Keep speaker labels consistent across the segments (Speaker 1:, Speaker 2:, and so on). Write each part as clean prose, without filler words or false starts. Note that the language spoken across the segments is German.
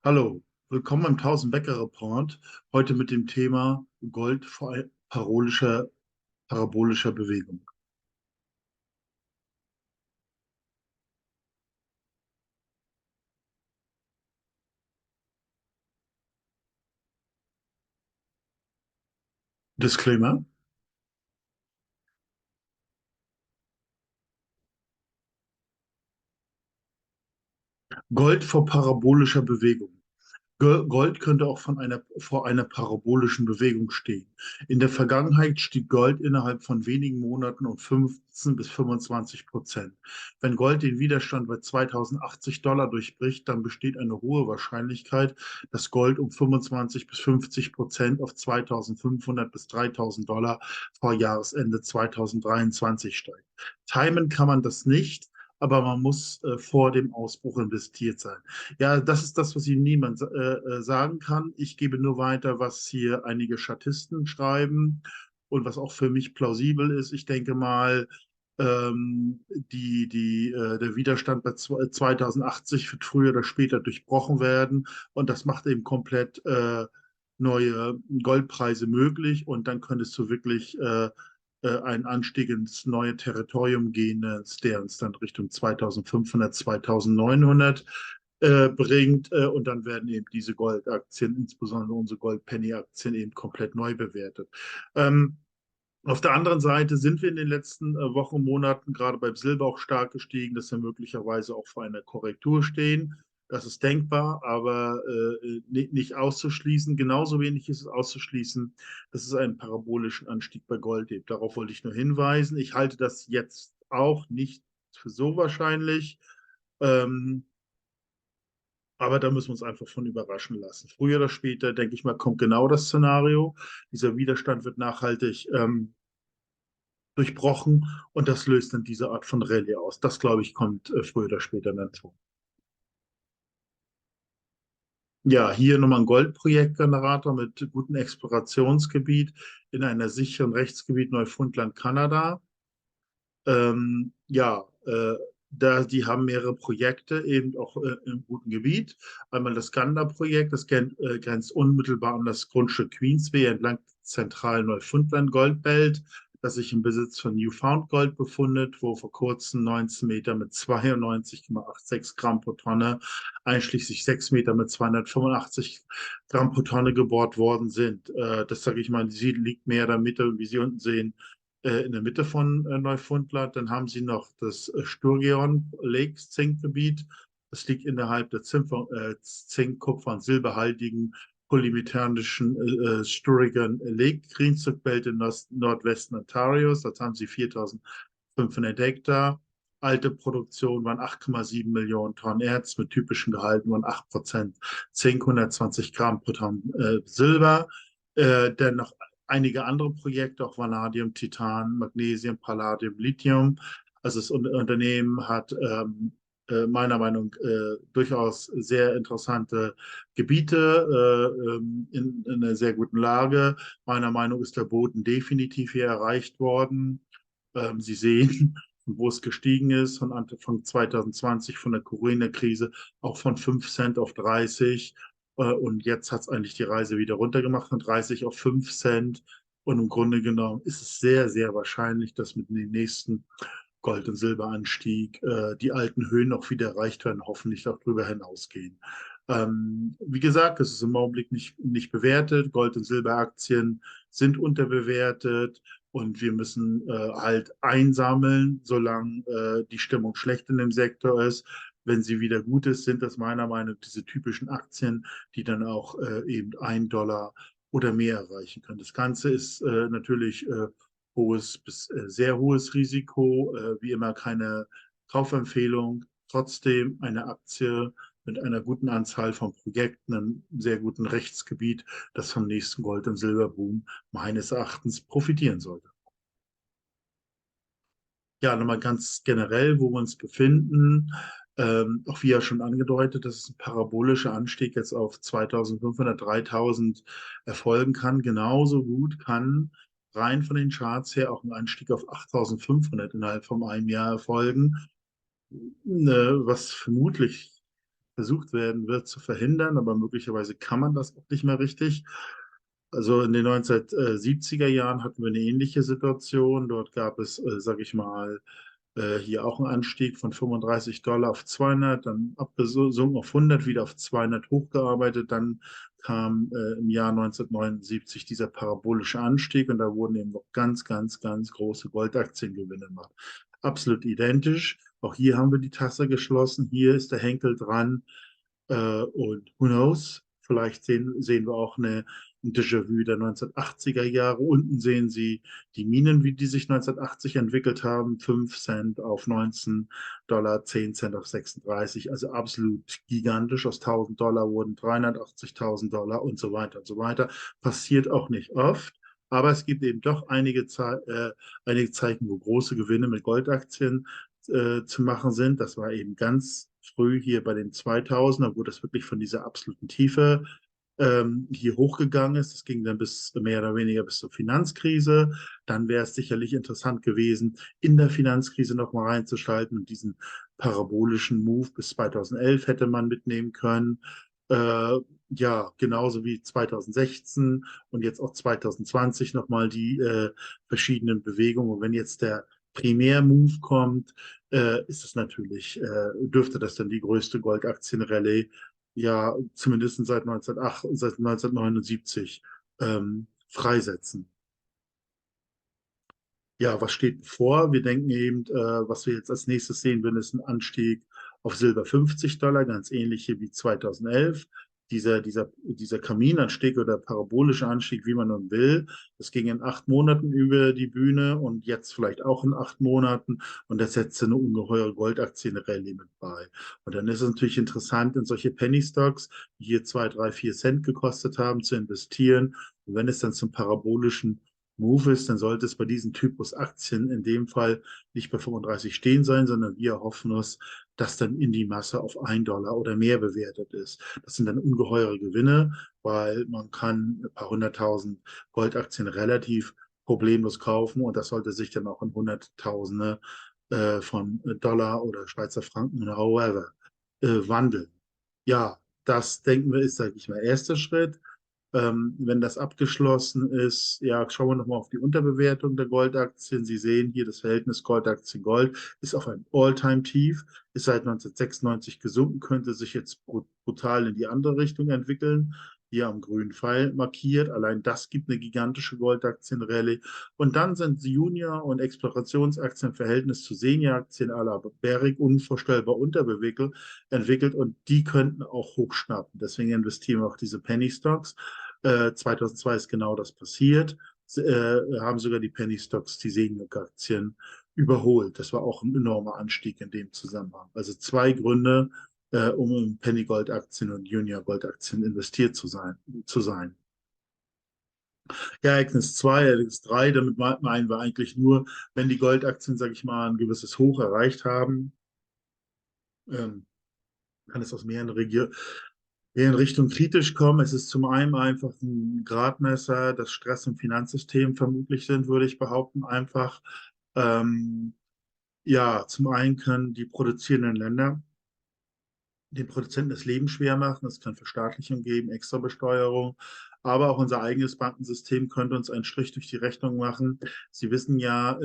Speaker 1: Hallo, willkommen beim 1000 Bäcker Report. Heute mit dem Thema Gold vor parabolischer Bewegung. Disclaimer: Gold vor parabolischer Bewegung. Gold könnte auch vor einer parabolischen Bewegung stehen. In der Vergangenheit stieg Gold innerhalb von wenigen Monaten um 15 bis 25%. Wenn Gold den Widerstand bei 2080 $ durchbricht, dann besteht eine hohe Wahrscheinlichkeit, dass Gold um 25 bis 50% auf 2500 bis 3000 $ vor Jahresende 2023 steigt. Timen kann man das nicht, aber man muss vor dem Ausbruch investiert sein. Ja, das ist das, was Ihnen niemand sagen kann. Ich gebe nur weiter, was hier einige Statisten schreiben und was auch für mich plausibel ist. Ich denke mal, der Widerstand bei 2080 wird früher oder später durchbrochen werden, und das macht eben komplett neue Goldpreise möglich, und dann könntest du wirklich einen Anstieg ins neue Territorium gehen, der uns dann Richtung 2500, 2900 bringt. Und dann werden eben diese Goldaktien, insbesondere unsere Gold-Penny-Aktien, eben komplett neu bewertet. Ähm, auf der anderen Seite sind wir in den letzten Wochen und Monaten gerade beim Silber auch stark gestiegen, dass wir möglicherweise auch vor einer Korrektur stehen. Das ist denkbar, aber nicht auszuschließen. Genauso wenig ist es auszuschließen, dass es einen parabolischen Anstieg bei Gold gibt. Darauf wollte ich nur hinweisen. Ich halte das jetzt auch nicht für so wahrscheinlich. Ähm, aber da müssen wir uns einfach von überraschen lassen. Früher oder später, denke ich mal, kommt genau das Szenario. Dieser Widerstand wird nachhaltig durchbrochen, und das löst dann diese Art von Rallye aus. Das, glaube ich, kommt früher oder später dazu. Ja, hier nochmal ein Goldprojektgenerator mit gutem Explorationsgebiet in einer sicheren Rechtsgebiet Neufundland, Kanada. Ja, die haben mehrere Projekte eben auch im guten Gebiet. Einmal das Ganda-Projekt, das grenzt unmittelbar an das Grundstück Queensway entlang der zentralen Neufundland-Goldbelt, das sich im Besitz von Newfound Gold befindet, wo vor kurzem 19 Meter mit 92,86 Gramm pro Tonne, einschließlich 6 Meter mit 285 Gramm pro Tonne gebohrt worden sind. Das sage ich mal, sie liegt mehr in der Mitte, wie Sie unten sehen, in der Mitte von Neufundland. Dann haben sie noch das Sturgeon Lakes Zinkgebiet. Das liegt innerhalb der Zink-, Kupfer- und silberhaltigen polymethanischen Sturgeon Lake Grenzzugbelt in Nordwesten Ontarios. Das haben sie 4500 Hektar. Alte Produktion waren 8,7 Millionen Tonnen Erz mit typischen Gehalten von 8% Zink, 120 Gramm pro Tonnen Silber. Dennoch einige andere Projekte, auch Vanadium, Titan, Magnesium, Palladium, Lithium. Also das Unternehmen hat meiner Meinung nach durchaus sehr interessante Gebiete in einer sehr guten Lage. Meiner Meinung nach ist der Boden definitiv hier erreicht worden. Sie sehen, wo es gestiegen ist, von Anfang 2020, von der Corona-Krise, auch von 5 Cent auf 30. Und jetzt hat es eigentlich die Reise wieder runtergemacht von 30 auf 5 Cent. Und im Grunde genommen ist es sehr, sehr wahrscheinlich, dass mit dem nächsten Gold- und Silberanstieg die alten Höhen auch wieder erreicht werden, hoffentlich auch darüber hinausgehen. Wie gesagt, es ist im Augenblick nicht bewertet. Gold- und Silberaktien sind unterbewertet, und wir müssen halt einsammeln, solange die Stimmung schlecht in dem Sektor ist. Wenn sie wieder gut ist, sind das meiner Meinung nach diese typischen Aktien, die dann auch eben 1 $ oder mehr erreichen können. Das Ganze ist natürlich hohes bis sehr hohes Risiko, wie immer keine Kaufempfehlung. Trotzdem eine Aktie mit einer guten Anzahl von Projekten, einem sehr guten Rechtsgebiet, das vom nächsten Gold- und Silberboom meines Erachtens profitieren sollte. Ja, nochmal ganz generell, wo wir uns befinden. Auch wie ja schon angedeutet, dass ein parabolischer Anstieg jetzt auf 2500, 3000 erfolgen kann. Genauso gut kann rein von den Charts her auch ein Anstieg auf 8500 innerhalb von einem Jahr erfolgen, was vermutlich versucht werden wird zu verhindern, aber möglicherweise kann man das auch nicht mehr richtig. Also in den 1970er Jahren hatten wir eine ähnliche Situation. Dort gab es, sage ich mal, hier auch einen Anstieg von 35 Dollar auf 200, dann abgesunken auf 100, wieder auf 200 hochgearbeitet. Dann kam im Jahr 1979 dieser parabolische Anstieg und da wurden eben noch ganz, ganz, ganz große Goldaktiengewinne gemacht. Absolut identisch. Auch hier haben wir die Tasse geschlossen. Hier ist der Henkel dran. Und who knows? Vielleicht sehen wir auch ein Déjà-vu der 1980er Jahre. Unten sehen Sie die Minen, wie die sich 1980 entwickelt haben. 5 Cent auf 19 Dollar, 10 Cent auf 36. Also absolut gigantisch. Aus 1000 Dollar wurden 380.000 Dollar und so weiter und so weiter. Passiert auch nicht oft. Aber es gibt eben doch einige Zeichen, wo große Gewinne mit Goldaktien zu machen sind. Das war eben ganz früh hier bei den 2000er, wo das wirklich von dieser absoluten Tiefe hier hochgegangen ist. Das ging dann bis mehr oder weniger bis zur Finanzkrise. Dann wäre es sicherlich interessant gewesen, in der Finanzkrise nochmal reinzuschalten und diesen parabolischen Move bis 2011 hätte man mitnehmen können. Äh, ja, genauso wie 2016 und jetzt auch 2020 nochmal die verschiedenen Bewegungen. Und wenn jetzt der Primär-Move kommt, ist es natürlich, dürfte das dann die größte Goldaktienrallye ja zumindest seit 1979 freisetzen. Ja, was steht bevor? Wir denken eben, was wir jetzt als nächstes sehen werden, ist ein Anstieg auf Silber 50 Dollar, ganz ähnlich hier wie 2011. Dieser Kaminanstieg oder parabolische Anstieg, wie man nun will, das ging in 8 Monaten über die Bühne und jetzt vielleicht auch in 8 Monaten und das setzte eine ungeheure Goldaktienrallye mit bei. Und dann ist es natürlich interessant, in solche Penny Stocks, die hier 2, 3, 4 Cent gekostet haben, zu investieren. Und wenn es dann zum parabolischen Move ist, dann sollte es bei diesen Typus Aktien in dem Fall nicht bei 35 stehen sein, sondern wir hoffen uns, dass dann in die Masse auf 1 Dollar oder mehr bewertet ist. Das sind dann ungeheure Gewinne, weil man kann ein paar hunderttausend Goldaktien relativ problemlos kaufen und das sollte sich dann auch in Hunderttausende von Dollar oder Schweizer Franken oder however wandeln. Ja, das denken wir ist, sage ich mal, erster Schritt. Wenn das abgeschlossen ist, ja, schauen wir nochmal auf die Unterbewertung der Goldaktien. Sie sehen hier, das Verhältnis Goldaktien-Gold ist auf einem All-Time-Tief, ist seit 1996 gesunken, könnte sich jetzt brutal in die andere Richtung entwickeln. Hier am grünen Pfeil markiert. Allein das gibt eine gigantische Goldaktienrallye. Und dann sind Junior- und Explorationsaktien im Verhältnis zu Senior-Aktien à la Barrick unvorstellbar entwickelt und die könnten auch hochschnappen. Deswegen investieren wir auch diese Penny Stocks. 2002 ist genau das passiert. Haben sogar die Penny Stocks die Senior-Aktien überholt. Das war auch ein enormer Anstieg in dem Zusammenhang. Also zwei Gründe, um in Penny Gold Aktien und Junior Gold Aktien investiert zu sein. Ja, Ereignis 2, Ereignis 3, damit meinen wir eigentlich nur, wenn die Goldaktien, sage ich mal, ein gewisses Hoch erreicht haben, ähm, kann es aus mehreren Richtungen kritisch kommen. Es ist zum einen einfach ein Gradmesser, dass Stress im Finanzsystem vermutlich sind, würde ich behaupten, einfach. Ähm, ja, zum einen können die produzierenden Länder den Produzenten das Leben schwer machen. Es kann Verstaatlichung geben, Extrabesteuerung. Aber auch unser eigenes Bankensystem könnte uns einen Strich durch die Rechnung machen. Sie wissen ja,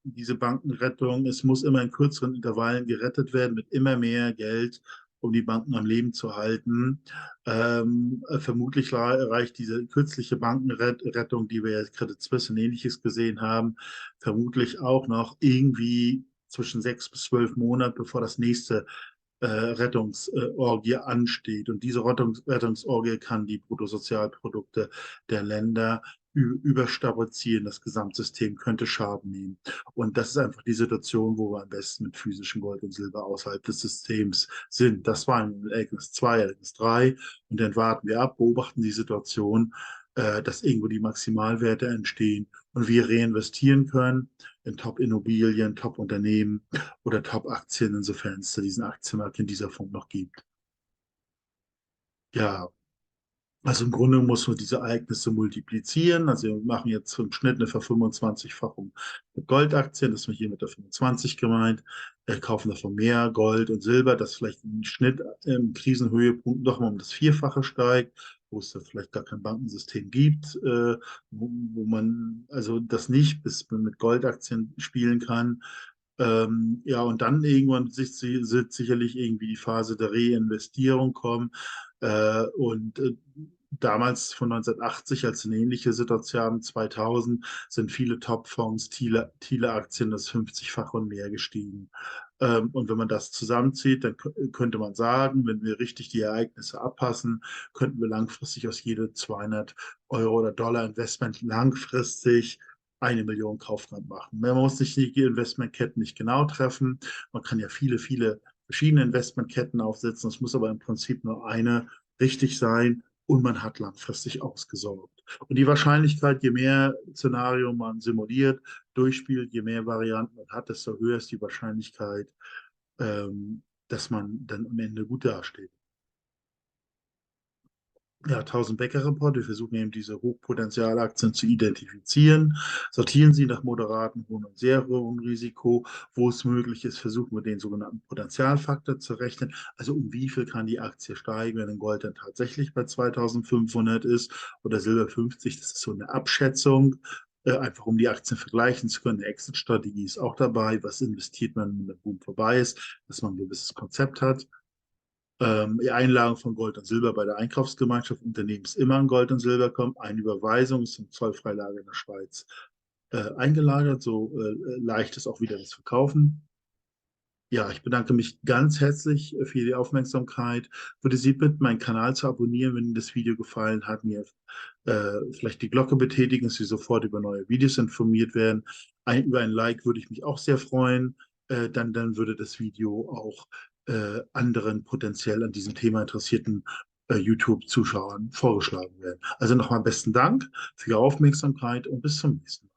Speaker 1: diese Bankenrettung, es muss immer in kürzeren Intervallen gerettet werden mit immer mehr Geld, um die Banken am Leben zu halten. Vermutlich reicht diese kürzliche Bankenrettung, die wir ja Credit Suisse und ähnliches gesehen haben, vermutlich auch noch irgendwie zwischen 6 bis 12 Monate, bevor das nächste Rettungsorgie ansteht. Und diese Rettungsorgie kann die Bruttosozialprodukte der Länder überstrapazieren. Das Gesamtsystem könnte Schaden nehmen. Und das ist einfach die Situation, wo wir am besten mit physischem Gold und Silber außerhalb des Systems sind. Das war ein Ereignis 2, Ereignis 3. Und dann warten wir ab, beobachten die Situation, dass irgendwo die Maximalwerte entstehen und wir reinvestieren können in Top-Immobilien, Top-Unternehmen oder Top-Aktien, insofern es diesen Aktienmarkt in dieser Form noch gibt. Ja, also im Grunde muss man diese Ereignisse multiplizieren. Also wir machen jetzt im Schnitt eine Ver-25-fachung mit Goldaktien, das ist hier mit der 25 gemeint. kaufen davon mehr Gold und Silber, das vielleicht im Schnitt im Krisenhöhepunkt noch mal um das Vierfache steigt, wo es da vielleicht gar kein Bankensystem gibt, wo man also das nicht bis man mit Goldaktien spielen kann. Ja, und dann irgendwann wird sicherlich irgendwie die Phase der Reinvestierung kommen. Damals von 1980, als eine ähnliche Situation 2000, sind viele Topfonds, Thiele-Aktien das 50-fache und mehr gestiegen. Und wenn man das zusammenzieht, dann könnte man sagen, wenn wir richtig die Ereignisse abpassen, könnten wir langfristig aus jedem 200 € oder Dollar Investment langfristig 1 Million Kaufgrad machen. Man muss nicht die Investmentketten nicht genau treffen. Man kann ja viele verschiedene Investmentketten aufsetzen. Es muss aber im Prinzip nur eine richtig sein und man hat langfristig ausgesorgt. Und die Wahrscheinlichkeit, je mehr Szenario man simuliert, durchspielt, je mehr Varianten man hat, desto höher ist die Wahrscheinlichkeit, dass man dann am Ende gut dasteht. Ja, 1000-Becker-Report. Wir versuchen eben diese Hochpotenzialaktien zu identifizieren, sortieren sie nach moderatem, hohem und sehr hohem Risiko. Wo es möglich ist, versuchen wir den sogenannten Potentialfaktor zu rechnen. Also um wie viel kann die Aktie steigen, wenn ein Gold dann tatsächlich bei 2500 ist oder Silber 50. Das ist so eine Abschätzung, einfach um die Aktien vergleichen zu können. Eine Exit-Strategie ist auch dabei. Was investiert man, wenn der Boom vorbei ist, dass man ein gewisses Konzept hat. Die Einlagen von Gold und Silber bei der Einkaufsgemeinschaft Unternehmen ist immer an Gold und Silber kommt. Eine Überweisung ist im Zollfreilager in der Schweiz eingelagert. So leicht ist auch wieder das Verkaufen. Ja, ich bedanke mich ganz herzlich für die Aufmerksamkeit. Würde Sie bitten, meinen Kanal zu abonnieren, wenn Ihnen das Video gefallen hat, mir vielleicht die Glocke betätigen, dass Sie sofort über neue Videos informiert werden. Über ein Like würde ich mich auch sehr freuen. Dann würde das Video auch anderen potenziell an diesem Thema interessierten YouTube-Zuschauern vorgeschlagen werden. Also nochmal besten Dank für Ihre Aufmerksamkeit und bis zum nächsten Mal.